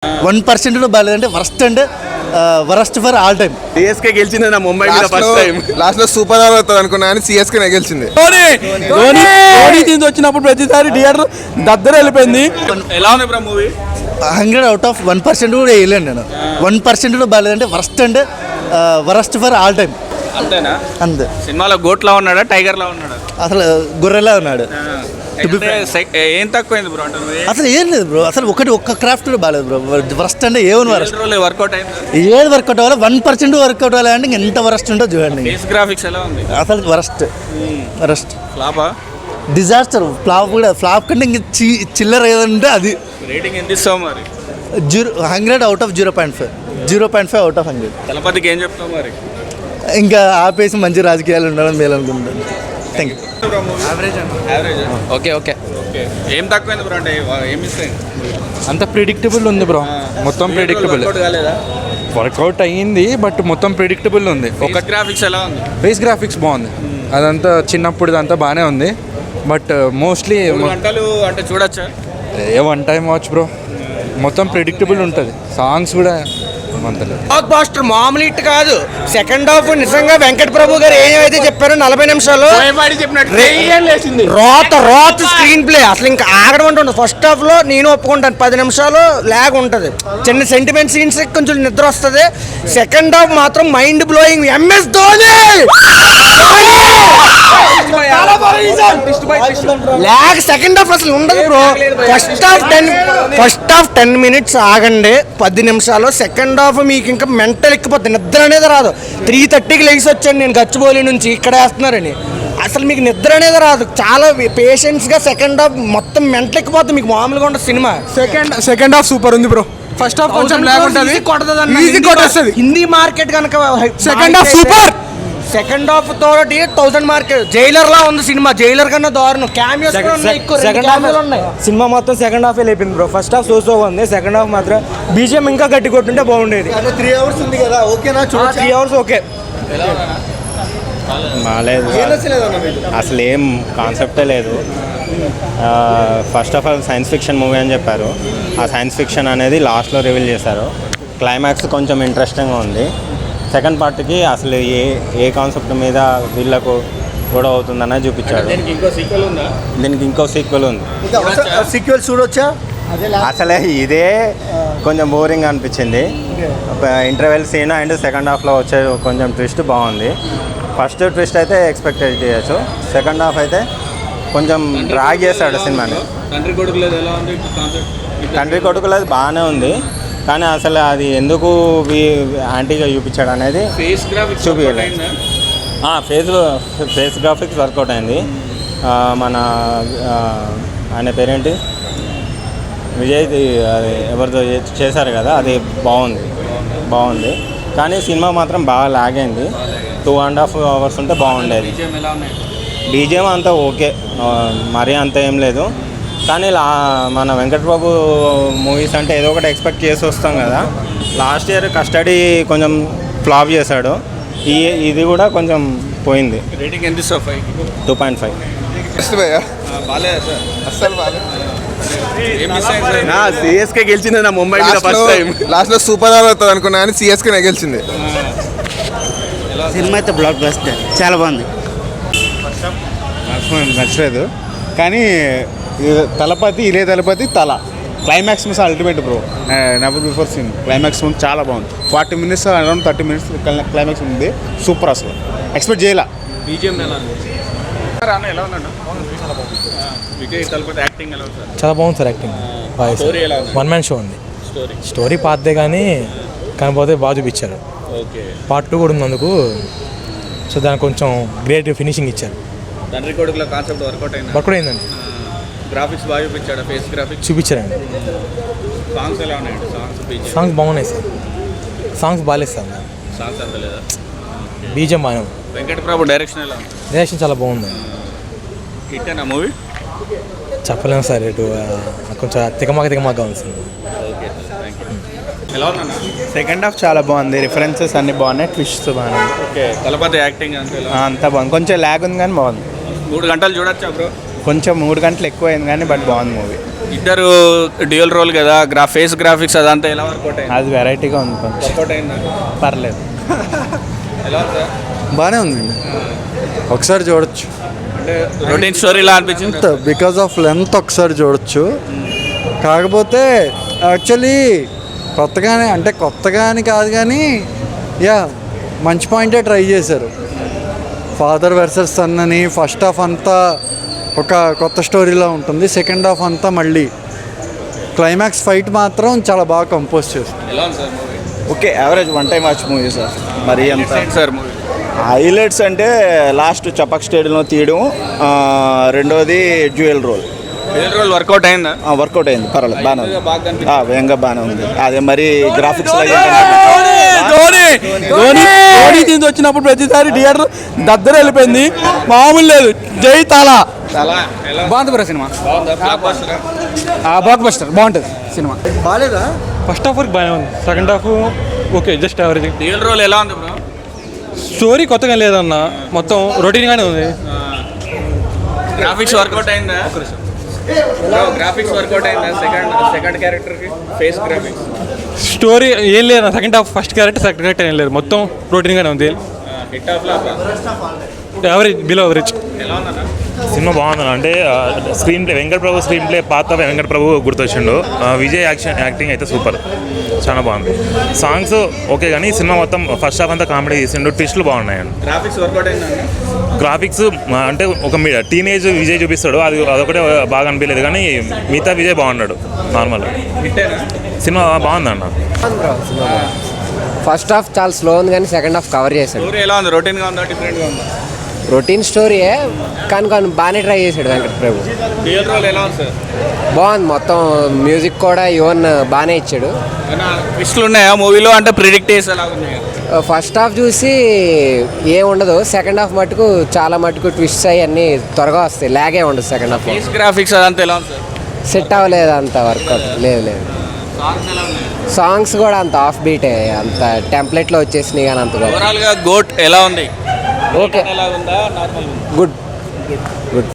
1% కూడా బాగాలేదంటే worst and worst for all time. CSK గెలిచింది నా ముంబై మీద ఫస్ట్ టైం. లాస్ట్ లో సూపర్ ఓవర్ అవుతుంది అనుకున్నా కానీ సిఎస్కే గెలిచింది. ధోని తీసి వచ్చినప్పుడు ప్రతిసారి థియేటర్ దద్దర వెళ్ళిపోయింది. ఎలా ఉంది బ్రో మూవీ? 100 out of 1% కూడా వేయలేను నేను. 1% కూడా బాగాలేదంటే worst and worst for all time. అంతేనా? అంతే. సినిమాలో గోట్లా ఉన్నాడా టైగర్లా ఉన్నాడా? అసలు గొర్రెలా ఉన్నాడు. ఏం తక్కువైంది బ్రో? అంటే అసలు ఏం లేదు బ్రో, అసలు ఒక్క క్రాఫ్ట్ కూడా బాగాలేదు బ్రో. వరస్ట్ అంటే ఏమని వరస్ట్ వర్కౌట్ అయింది. ఏది వర్కౌట్ అవ్వాలి 1% వర్కౌట్ అవ్వాలంటే ఎంత వరస్ట్ ఉంటుందో చూడండి. ఫేస్ గ్రాఫిక్స్ ఎలా ఉంది? అసలు వరస్ట్ ఫ్లాపా? డిజాస్టర్. ఫ్లాప్ కంటే ఇంక చిల్లర ఏదంటే అది. రేటింగ్ ఎంత ఇస్తావు మరి? 100 out of 0.5 out of 100. తలపతికి ఏం చెప్తావు మరి? ఇంకా ఆపేసి మంచి రాజకీయాలు ఉండడం మేలు అనుకుంటాను. Thank you. Okay okay okay. ఏం తక్కువైంది బ్రో? అంటే ఏం మిస్ అయింది? అంత ప్రిడిక్టబుల్ ఉంది బ్రో, మొత్తం ప్రిడిక్టబుల్. వర్కౌట్ అయ్యింది బట్ మొత్తం ప్రిడిక్టబుల్ ఉంది. ఒక గ్రాఫిక్స్ ఎలా ఉంది? ఫేస్ గ్రాఫిక్స్ బాగుంది. అదంతా చిన్నప్పుడు అంతా బాగానే ఉంది బట్ మోస్ట్లీ గంటలు అంటే చూడొచ్చా? One time watch bro. మొత్తం ప్రిడిక్టబుల్ ఉంటుంది. సాంగ్స్ కూడా బ్లాక్ బాస్టర్ మామూలు హిట్ కాదు. సెకండ్ హాఫ్ నిజంగా వెంకట ప్రభు గారు ఏమైతే చెప్పారో 40 నిమిషాలు రోత స్క్రీన్ ప్లే అసలు ఇంకా ఆగడం ఉంటుంది. ఫస్ట్ హాఫ్ లో నేను ఒప్పుకుంటాను 10 నిమిషాలు లాగ్ ఉంటుంది, చిన్న సెంటిమెంట్ సీన్స్ కొంచెం నిద్ర వస్తుంది. సెకండ్ హాఫ్ మాత్రం mind blowing. MS Dhoni lag second half అసలు ఉండదు బ్రో. ఫస్ట్ హాఫ్ 10 minutes ఆగండి, 10 నిమిషాలు. సెకండ్ హాఫ్ మీకు ఇంకా మెంటల్ ఎక్కిపోతుంది, నిద్ర అనేది రాదు. 3:30కి లేచి వచ్చాను నేను గచ్చిబౌలి నుంచి, ఇక్కడ వేస్తున్నారని అసలు మీకు నిద్ర అనేది రాదు. చాలా పేషెన్స్గా సెకండ్ హాఫ్ మొత్తం మెంటల్ ఎక్కిపోతుంది మీకు. మామూలుగా ఉంటుంది సినిమా. సెకండ్ హాఫ్ సూపర్ ఉంది బ్రో. ఫస్ట్ హాఫ్ కొంచెం లాగ్ ఉంటుంది. హిందీ మార్కెట్ కనుక second half super. Second half తోటి 1000 మార్కెట్. జైలర్ లా ఉంది సినిమా, జైలర్ కన్నా దారుణం. క్యామియోస్ ఉన్నాయి. సినిమా మొత్తం సెకండ్ హాఫ్ లేపింది బ్రో. ఫస్ట్ హాఫ్ సో ఉంది, సెకండ్ హాఫ్ మాత్రం బీజిఎం ఇంకా గట్టి కొట్టుంటే బాగుండేది. 3 hours ఉంది కదా, ఓకేనా? 3 hours ఓకే. బాగాలేదు అసలు, ఏం కాన్సెప్టే లేదు. First of all science fiction movie అని చెప్పారు. ఆ సైన్స్ ఫిక్షన్ అనేది లాస్ట్లో రివీల్ చేశారు. క్లైమాక్స్ కొంచెం ఇంట్రెస్టింగ్గా ఉంది. సెకండ్ పార్ట్కి అసలు ఏ కాన్సెప్ట్ మీద వీళ్ళకు గొడవ అవుతుందన్నది చూపించాడు. దీనికి ఇంకో సీక్వెల్ ఉంది. సీక్వెల్ చూడొచ్చా? అసలే ఇదే కొంచెం బోరింగ్ అనిపించింది. ఇంటర్వెల్ సీన్ అండ్ సెకండ్ హాఫ్లో వచ్చే కొంచెం ట్విస్ట్ బాగుంది. ఫస్ట్ ట్విస్ట్ అయితే ఎక్స్పెక్ట్ చేయొచ్చు. సెకండ్ హాఫ్ అయితే కొంచెం డ్రాగ్ చేశాడు సినిమాని. తండ్రి కొడుకులది బాగానే ఉంది కానీ అసలు అది ఎందుకు యాంటీగా చూపించాడు అనేది చూపించలేదు. ఫేస్ గ్రాఫిక్స్ వర్కౌట్ అయింది. మన ఆయన పేరేంటి, విజయ్, అది ఎవరితో చేశారు కదా, అది బాగుంది కానీ సినిమా మాత్రం బాగా లాగ్ అయింది. 2.5 hours ఉంటే బాగుండేది. బీజిఎం అంతా ఓకే, మరీ అంత ఏం లేదు కానీ మన వెంకట్ ప్రభు మూవీస్ అంటే ఏదో ఒకటి ఎక్స్పెక్ట్ చేసి వస్తాం కదా. లాస్ట్ ఇయర్ కస్టడీ కొంచెం ఫ్లాప్ చేశాడు, ఇది కూడా కొంచెం పోయింది. రేటింగ్ ఎంత ఇస్తావు? 2.5. సిఎస్కే గెలిచింది నా ముంబై మీద ఫస్ట్ టైం. లాస్ట్ లో సూపర్ ఓవర్ అవుతుంది అనుకున్నా కానీ సిఎస్కే గెలిచింది. సినిమా అయితే బ్లాక్ బస్టర్, చాలా బాగుంది. నచ్చలేదు కానీ Thalapathy Thala climax miss ultimate bro. Never before seen climax చాలా బాగుంది. 40 minutes అరౌండ్ 30 minutes క్లైమాక్స్ ఉంది. సూపర్, అసలు ఎక్స్పెక్ట్ చేయాల. చాలా బాగుంది sir acting. One man show ఉంది. స్టోరీ పాతదే కానీ కాకపోతే బాగా చూపించారు. పార్ట్ 2 కూడా ఉన్నందుకు సో దానికి కొంచెం గ్రేట్ ఫినిషింగ్ ఇచ్చారు. తండ్రి కొడుకుల కాన్సెప్ట్ వర్కౌట్ అయిందండి. గ్రాఫిక్స్ బాగా చూపించాడు, ఫేస్ గ్రాఫిక్స్ చూపించారండి. సాంగ్స్ ఎలా ఉన్నాయండి? సాంగ్స్ బాగున్నాయి సార్. సాంగ్స్ బాగాలేదు సార్. సాంగ్స్ అంత లేదా? బీజిఎం బాగా. వెంకట ప్రభు డైరెక్షన్ ఎలా ఉంది? డైరెక్షన్ చాలా బాగుంది. హిట్ అయినా మూవీ? చెప్పలేము సార్, ఇటు కొంచెం తికమాగా ఉంది సార్. ఎలా ఉన్నా? సెకండ్ హాఫ్ చాలా బాగుంది. రిఫరెన్సెస్ అన్ని బాగున్నాయి, ట్విస్ట్స్ బాగున్నాయి. ఓకే. తలపతి యాక్టింగ్ అంతా బాగుంది. కొంచెం ల్యాగ్ ఉంది కానీ బాగుంది. 3 గంటలు చూడొచ్చా బ్రో? కొంచెం 3 గంటలు ఎక్కువ అయింది కానీ బట్ బాగుంది మూవీ. ఇద్దరు డ్యూయల్ రోల్ కదా, ఫేస్ గ్రాఫిక్స్ అదంతా ఎలా వర్కౌట్ అయింది? అది వెరైటీగా ఉంది కొంచెం. వర్కౌట్ అయిందా? పర్లేదు. ఎలా ఉంది? బాగానే ఉందండి, ఒకసారి చూడొచ్చు. అంటే రొటీన్ స్టోరీలా అనిపించింది. బికాజ్ ఆఫ్ లెంత్ ఒకసారి చూడొచ్చు. కాకపోతే యాక్చువల్లీ కొత్తగా అని కాదు కానీ మంచి పాయింటే ట్రై చేశారు. ఫాదర్ వర్సెస్ సన్ అని ఫస్ట్ హాఫ్ అంతా ఒక కొత్త స్టోరీలా ఉంటుంది, సెకండ్ హాఫ్ అంతా మళ్ళీ క్లైమాక్స్ ఫైట్ మాత్రం చాలా బాగా కంపోజ్ చేస్తారు. ఎలా ఉంది sir movie? Okay, average one time watch movie sir. మరి అంత సార్ మూవీ హైలైట్స్ అంటే లాస్ట్ చపక్ స్టేడియంలో తీయడం, రెండోది డ్యూయల్ రోల్ వర్కౌట్ అయిందా? వర్కౌట్ అయింది, పర్వాలేదు, బాగానే ఉంది. వేగంగా బాగానే ఉంది. అదే మరి గ్రాఫిక్స్ ధోని తీసి వచ్చినప్పుడు ప్రతిసారి థియేటర్ దద్దర వెళ్ళిపోయింది, మామూలు లేదు. జై తాలా బాగుంది బ్రో సినిమా. బ్లాక్ బస్టర్ బాగుంటుంది సినిమా. బాగాలేదా? ఫస్ట్ హాఫ్ వరకు బాగానే ఉంది, second half okay, just average. Dual role ఎలా ఉంది బ్రో? స్టోరీ కొత్తగా లేదన్న, మొత్తం రొటీన్గానే ఉంది. గ్రాఫిక్స్ వర్కౌట్ అయిందా? గ్రాఫిక్స్ వర్కౌట్ అయిందా? సెకండ్ క్యారెక్టర్కి ఫేస్ గ్రాఫిక్స్ స్టోరీ ఏం లేదు, second half first character second character ఏం లేదు, మొత్తం రొటీన్గానే ఉంది. Hit of flop average, below average. ఎలా ఉందన్నా? సినిమా బాగుంది. అంటే స్క్రీన్ ప్లే వెంకట్ ప్రభు స్క్రీన్ ప్లే పాత వెంకట్ ప్రభు గుర్తొచ్చిండు. విజయ్ యాక్టింగ్ అయితే సూపర్, చాలా బాగుంది. సాంగ్స్ ఓకే కానీ సినిమా మొత్తం ఫస్ట్ హాఫ్ అంతా కామెడీ చేసిండు, ట్విస్టులు బాగున్నాయండి. గ్రాఫిక్స్ వర్కౌట్ అయిందా? గ్రాఫిక్స్ అంటే ఒక టీనేజ్ విజయ్ చూపిస్తాడు, అదొకటే బాగా అనిపించలేదు కానీ మిగతా విజయ్ బాగున్నాడు నార్మల్. సినిమా బాగుందన్న. ఫస్ట్ హాఫ్ చాలా స్లో ఉంది కానీ సెకండ్ హాఫ్ కవర్ చేశాడు. స్టోరీ ఎలా ఉంది? రొటీన్గా ఉందా, డిఫరెంట్గా ఉందా? రొటీన్ స్టోరీయే కానీ బాగానే ట్రై చేశాడు వెంకట ప్రభు. డ్యూయల్ రోల్ ఎలా ఉంది సార్? బాగుంది, మొత్తం మ్యూజిక్ కూడా యువన్ బాగానే ఇచ్చాడు. ట్విస్టులు ఉన్నాయా మూవీలో? అంటే ప్రిడిక్ట్ చేసేలా ఉన్నాయి. ఫస్ట్ హాఫ్ చూసి ఏం ఉండదు, సెకండ్ హాఫ్ మటుకు చాలా మటుకు ట్విస్ట్ అవన్నీ త్వరగా వస్తాయి, లాగే ఉండదు సెకండ్ హాఫ్. ఫేస్ గ్రాఫిక్స్ అదంతా ఎలా ఉంది సార్? సెట్ అవ్వలేదు అంత వర్కౌట్ లేదు. సాంగ్స్ కూడా అంత ఆఫ్ బీటే, అంత టెంప్లెట్లో వచ్చేసినాయి కానీ అంత ఓవరాల్గా గోట్ ఎలా ఉంది? ఓకే, ఎలా ఉందా? Normal good.